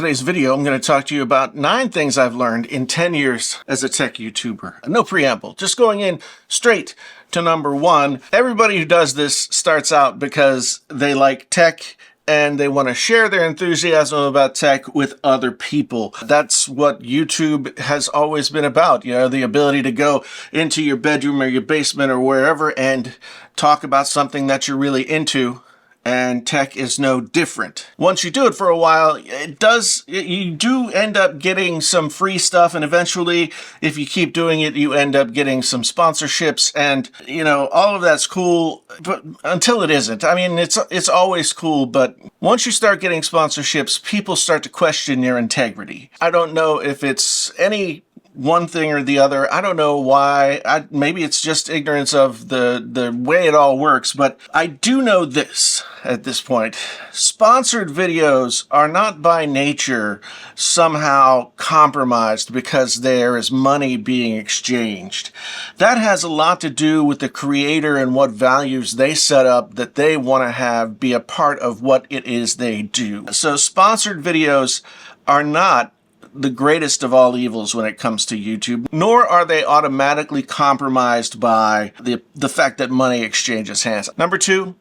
today's video, I'm going to talk to you about 9 things I've learned in 10 years as a tech YouTuber. No preamble, just going in straight to number 1. Everybody who does this starts out because they like tech and they want to share their enthusiasm about tech with other people. That's what YouTube has always been about, you know, the ability to go into your bedroom or your basement or wherever and talk about something that you're really into. And tech is no different. Once you do it for a while, you do end up getting some free stuff, and eventually, if you keep doing it, you end up getting some sponsorships, and, you know, all of that's cool, but until it isn't. I mean, it's always cool, but once you start getting sponsorships, people start to question your integrity. I don't know if it's any one thing or the other. I don't know why. Maybe it's just ignorance of the way it all works, but I do know this at this point. Sponsored videos are not by nature somehow compromised because there is money being exchanged. That has a lot to do with the creator and what values they set up that they want to have be a part of what it is they do. So sponsored videos are not the greatest of all evils when it comes to YouTube, nor are they automatically compromised by the fact that money exchanges hands. Number 2,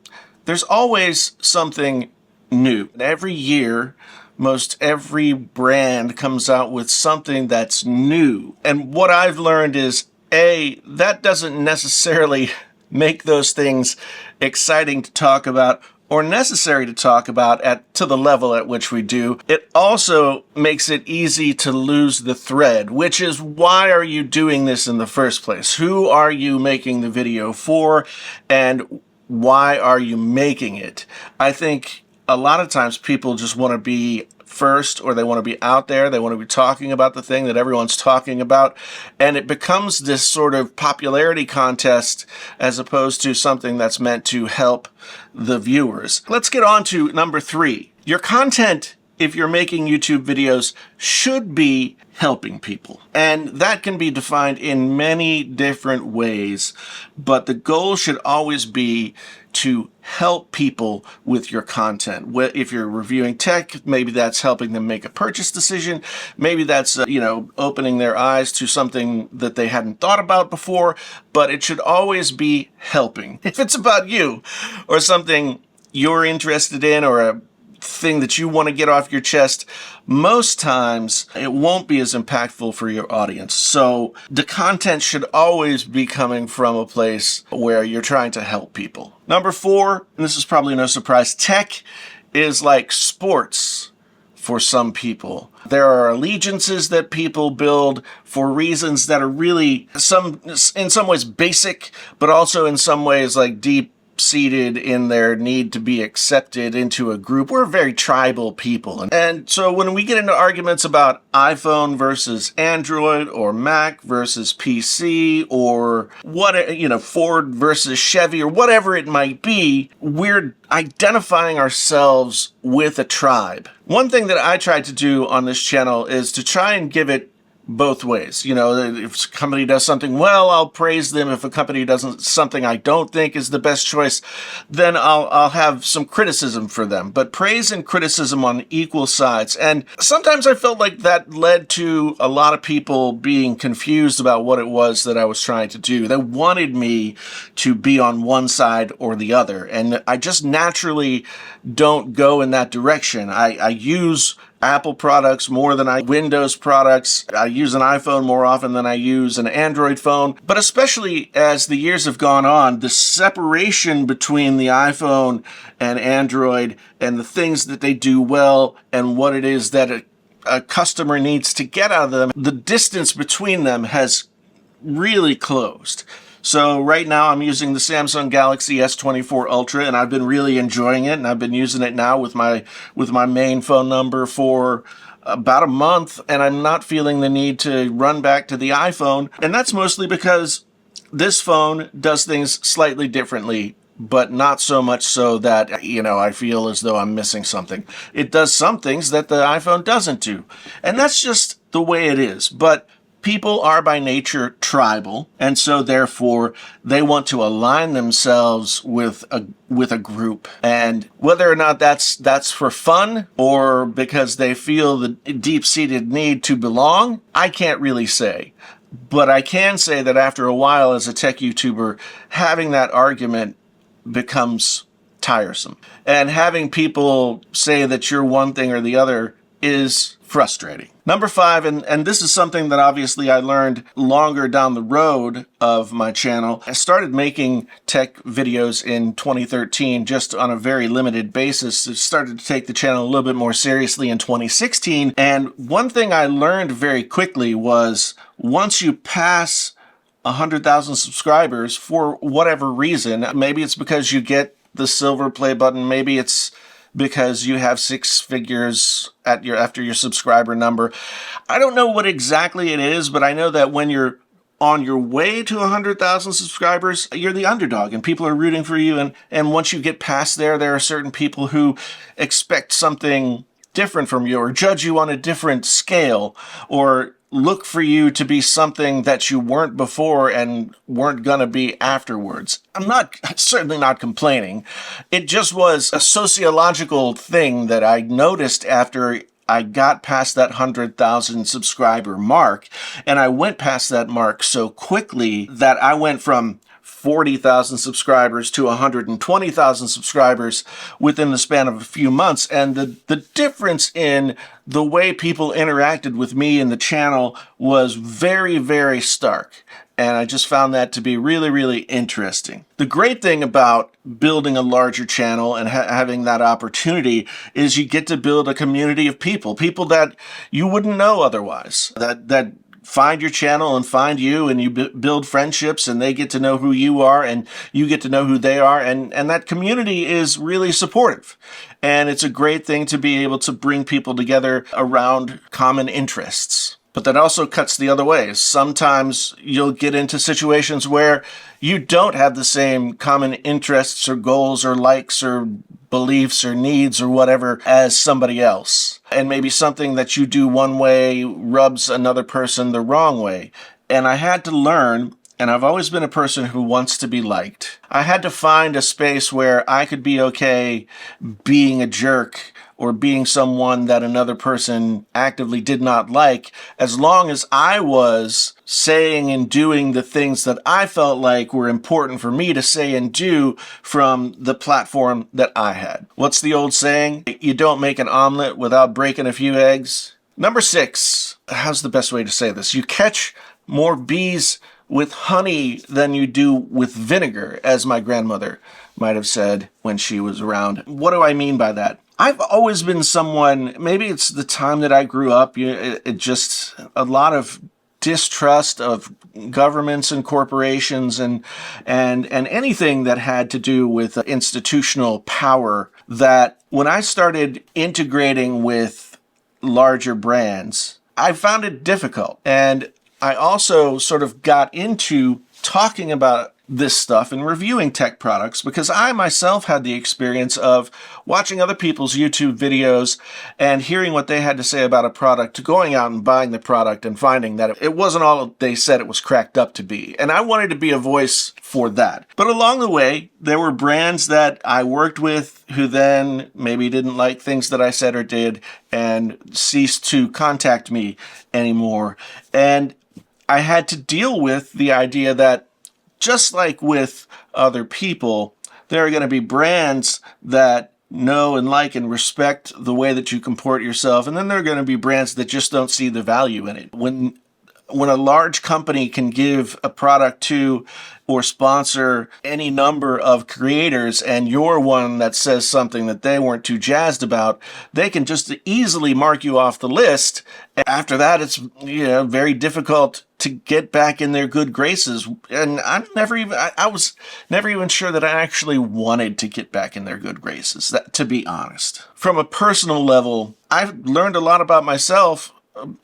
there's always something new. Every year, most every brand comes out with something that's new. And what I've learned is, that doesn't necessarily make those things exciting to talk about or necessary to talk about to the level at which we do. It also makes it easy to lose the thread, which is, why are you doing this in the first place? Who are you making the video for, and why are you making it? I think a lot of times people just want to be first, or they want to be out there, they want to be talking about the thing that everyone's talking about, and it becomes this sort of popularity contest as opposed to something that's meant to help the viewers. Let's get on to number 3. Your content, if you're making YouTube videos, should be helping people. And that can be defined in many different ways, but the goal should always be to help people with your content. If you're reviewing tech, maybe that's helping them make a purchase decision. Maybe that's, opening their eyes to something that they hadn't thought about before, but it should always be helping. If it's about you or something you're interested in, or a thing that you want to get off your chest, most times it won't be as impactful for your audience. So the content should always be coming from a place where you're trying to help people. Number 4, and this is probably no surprise, tech is like sports for some people. There are allegiances that people build for reasons that are really in some ways basic, but also in some ways like deep seated in their need to be accepted into a group. We're very tribal people. And so when we get into arguments about iPhone versus Android, or Mac versus PC, or Ford versus Chevy, or whatever it might be, we're identifying ourselves with a tribe. One thing that I tried to do on this channel is to try and give it both ways. If a company does something well, I'll praise them. If a company does something I don't think is the best choice, then I'll have some criticism for them. But praise and criticism on equal sides. And sometimes I felt like that led to a lot of people being confused about what it was that I was trying to do. They wanted me to be on one side or the other. And I just naturally don't go in that direction. I use Apple products more than Windows products. I use an iPhone more often than I use an Android phone. But especially as the years have gone on, the separation between the iPhone and Android and the things that they do well and what it is that a customer needs to get out of them, the distance between them has really closed. So right now I'm using the Samsung Galaxy S24 Ultra, and I've been really enjoying it, and I've been using it now with my main phone number for about a month, and I'm not feeling the need to run back to the iPhone. And that's mostly because this phone does things slightly differently, but not so much so that, I feel as though I'm missing something. It does some things that the iPhone doesn't do, and that's just the way it is. But People are by nature tribal, and so therefore they want to align themselves with a group. And whether or not that's for fun or because they feel the deep-seated need to belong, I can't really say. But I can say that after a while as a tech YouTuber, having that argument becomes tiresome. And having people say that you're one thing or the other is frustrating. Number 5, and this is something that obviously I learned longer down the road of my channel. I started making tech videos in 2013 just on a very limited basis. I started to take the channel a little bit more seriously in 2016. And one thing I learned very quickly was once you pass 100,000 subscribers for whatever reason, maybe it's because you get the silver play button, maybe it's because you have 6 figures after your subscriber number. I don't know what exactly it is, but I know that when you're on your way to 100,000 subscribers, you're the underdog and people are rooting for you. And once you get past there are certain people who expect something different from you or judge you on a different scale or look for you to be something that you weren't before and weren't gonna be afterwards. I'm certainly not complaining. It just was a sociological thing that I noticed after I got past that 100,000 subscriber mark, and I went past that mark so quickly that I went from 40,000 subscribers to 120,000 subscribers within the span of a few months. And the difference in the way people interacted with me and the channel was very, very stark. And I just found that to be really, really interesting. The great thing about building a larger channel and having that opportunity is you get to build a community of people that you wouldn't know otherwise, that find your channel and find you, and you build friendships, and they get to know who you are and you get to know who they are, and that community is really supportive. And it's a great thing to be able to bring people together around common interests. But that also cuts the other way. Sometimes you'll get into situations where you don't have the same common interests or goals or likes or beliefs or needs or whatever as somebody else. And maybe something that you do one way rubs another person the wrong way. And I had to learn, and I've always been a person who wants to be liked. I had to find a space where I could be okay being a jerk or being someone that another person actively did not like, as long as I was saying and doing the things that I felt like were important for me to say and do from the platform that I had. What's the old saying? You don't make an omelet without breaking a few eggs. Number 6, how's the best way to say this? You catch more bees with honey than you do with vinegar, as my grandmother might have said when she was around. What do I mean by that? I've always been someone, maybe it's the time that I grew up, it just a lot of distrust of governments and corporations and anything that had to do with institutional power, that when I started integrating with larger brands, I found it difficult. And I also sort of got into talking about this stuff and reviewing tech products because I myself had the experience of watching other people's YouTube videos and hearing what they had to say about a product, going out and buying the product and finding that it wasn't all they said it was cracked up to be. And I wanted to be a voice for that. But along the way, there were brands that I worked with who then maybe didn't like things that I said or did and ceased to contact me anymore. And I had to deal with the idea that just like with other people, there are going to be brands that know and like and respect the way that you comport yourself, and then there are going to be brands that just don't see the value in it. When a large company can give a product to or sponsor any number of creators and you're one that says something that they weren't too jazzed about, they can just easily mark you off the list. After that, it's very difficult to get back in their good graces. And I was never even sure that I actually wanted to get back in their good graces, to be honest. From a personal level, I've learned a lot about myself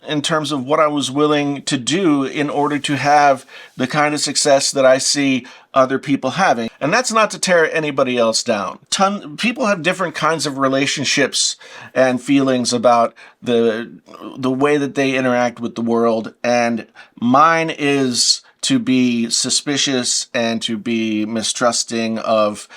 in terms of what I was willing to do in order to have the kind of success that I see other people having. And that's not to tear anybody else down. People have different kinds of relationships and feelings about the way that they interact with the world. And mine is to be suspicious and to be mistrusting of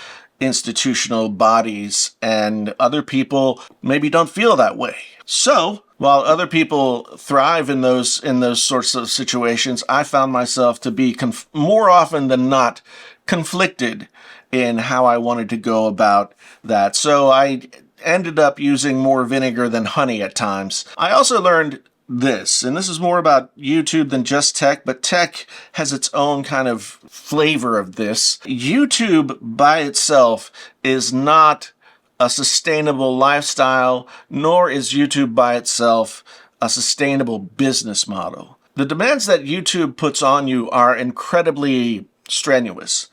institutional bodies, and other people maybe don't feel that way. So, while other people thrive in those sorts of situations, I found myself to be more often than not conflicted in how I wanted to go about that. So I ended up using more vinegar than honey at times. I also learned this, and this is more about YouTube than just tech, but tech has its own kind of flavor of this. YouTube by itself is not a sustainable lifestyle, nor is YouTube by itself a sustainable business model. The demands that YouTube puts on you are incredibly strenuous.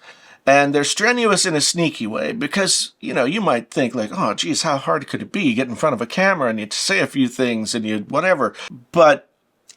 And they're strenuous in a sneaky way because, you might think like, oh, geez, how hard could it be? You get in front of a camera and you say a few things and you whatever. But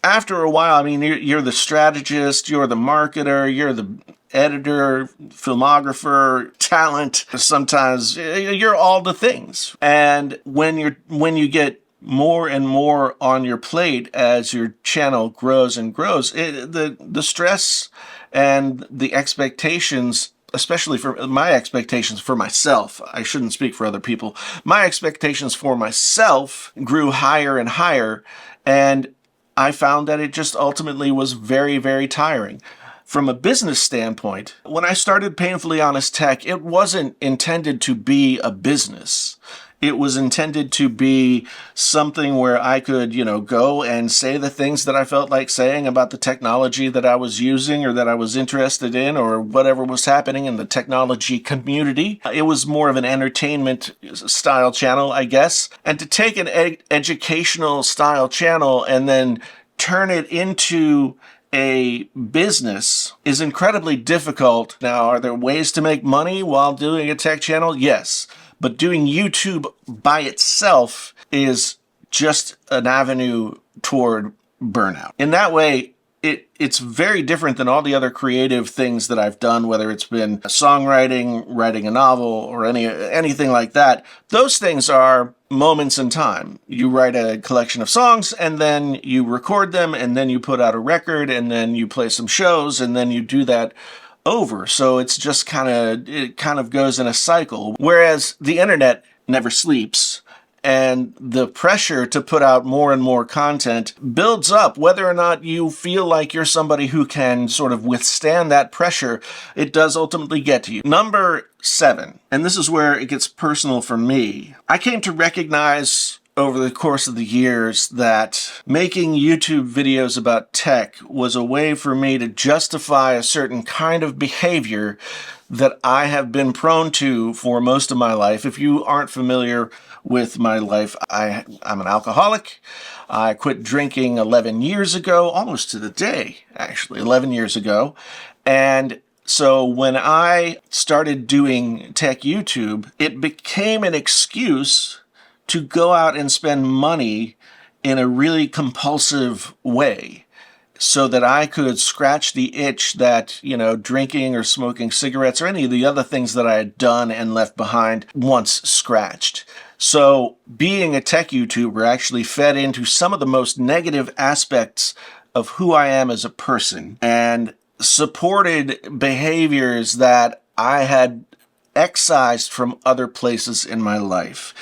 after a while, I mean, you're the strategist, you're the marketer, you're the editor, filmographer, talent. Sometimes you're all the things. And when you get more and more on your plate as your channel grows and grows, the stress and the expectations, especially for my expectations for myself, I shouldn't speak for other people, my expectations for myself grew higher and higher, and I found that it just ultimately was very, very tiring. From a business standpoint, when I started Painfully Honest Tech, it wasn't intended to be a business. It was intended to be something where I could, go and say the things that I felt like saying about the technology that I was using or that I was interested in or whatever was happening in the technology community. It was more of an entertainment style channel, I guess. And to take an educational style channel and then turn it into a business is incredibly difficult. Now, are there ways to make money while doing a tech channel? Yes. But doing YouTube by itself is just an avenue toward burnout. In that way, it's very different than all the other creative things that I've done, whether it's been songwriting, writing a novel, or anything like that. Those things are moments in time. You write a collection of songs, and then you record them, and then you put out a record, and then you play some shows, and then you do that over. So it's just it kind of goes in a cycle. Whereas the internet never sleeps, and the pressure to put out more and more content builds up. Whether or not you feel like you're somebody who can sort of withstand that pressure, it does ultimately get to you. Number 7, and this is where it gets personal for me. I came to recognize over the course of the years that making YouTube videos about tech was a way for me to justify a certain kind of behavior that I have been prone to for most of my life. If you aren't familiar with my life, I'm an alcoholic. I quit drinking 11 years ago, almost to the day, actually, 11 years ago. And so when I started doing tech YouTube, it became an excuse to go out and spend money in a really compulsive way so that I could scratch the itch that, drinking or smoking cigarettes or any of the other things that I had done and left behind once scratched. So being a tech YouTuber actually fed into some of the most negative aspects of who I am as a person and supported behaviors that I had excised from other places in my life.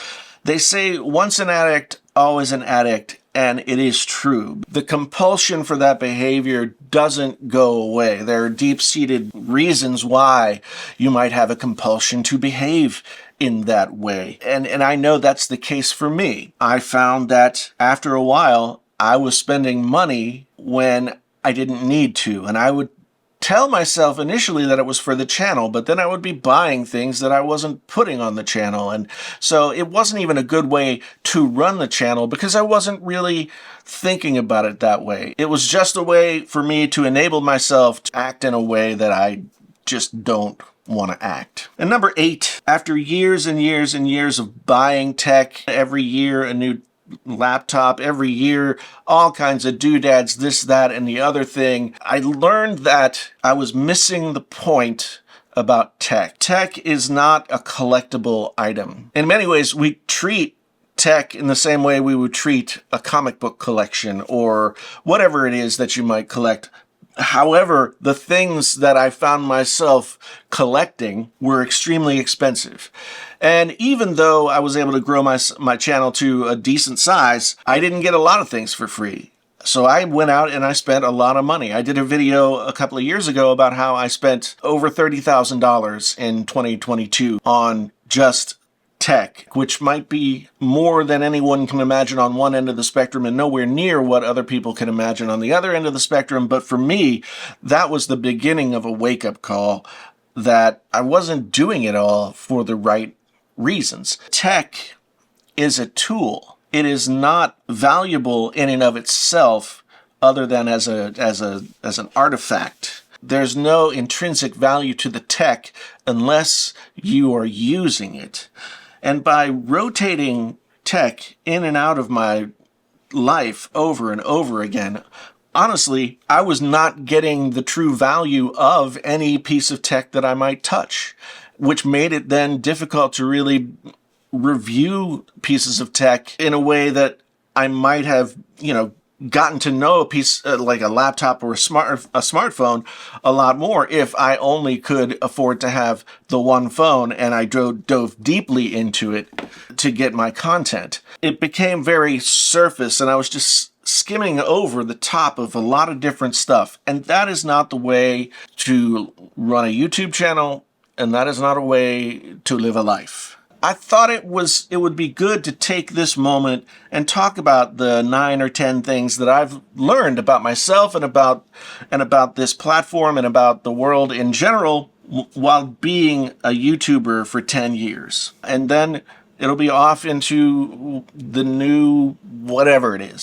They say once an addict, always an addict, and it is true. The compulsion for that behavior doesn't go away. There are deep-seated reasons why you might have a compulsion to behave in that way. And I know that's the case for me. I found that after a while, I was spending money when I didn't need to, and I would tell myself initially that it was for the channel, but then I would be buying things that I wasn't putting on the channel. And so it wasn't even a good way to run the channel because I wasn't really thinking about it that way. It was just a way for me to enable myself to act in a way that I just don't want to act. And number 8, after years and years and years of buying tech, every year a new laptop every year, all kinds of doodads, this, that, and the other thing. I learned that I was missing the point about tech. Tech is not a collectible item. In many ways, we treat tech in the same way we would treat a comic book collection or whatever it is that you might collect. However, the things that I found myself collecting were extremely expensive. And even though I was able to grow my channel to a decent size, I didn't get a lot of things for free. So I went out and I spent a lot of money. I did a video a couple of years ago about how I spent over $30,000 in 2022 on just tech, which might be more than anyone can imagine on one end of the spectrum and nowhere near what other people can imagine on the other end of the spectrum. But for me, that was the beginning of a wake-up call that I wasn't doing it all for the right reasons. Tech is a tool. It is not valuable in and of itself other than as an artifact. There's no intrinsic value to the tech unless you are using it. And by rotating tech in and out of my life over and over again, honestly, I was not getting the true value of any piece of tech that I might touch, which made it then difficult to really review pieces of tech in a way that I might have, gotten to know a piece like a laptop or a smartphone a lot more if I only could afford to have the one phone and I dove deeply into it to get my content. It became very surface and I was just skimming over the top of a lot of different stuff. And that is not the way to run a YouTube channel, and that is not a way to live a life. I thought it would be good to take this moment and talk about the 9 or 10 things that I've learned about myself and about this platform and about the world in general while being a YouTuber for 10 years. And then it'll be off into the new whatever it is.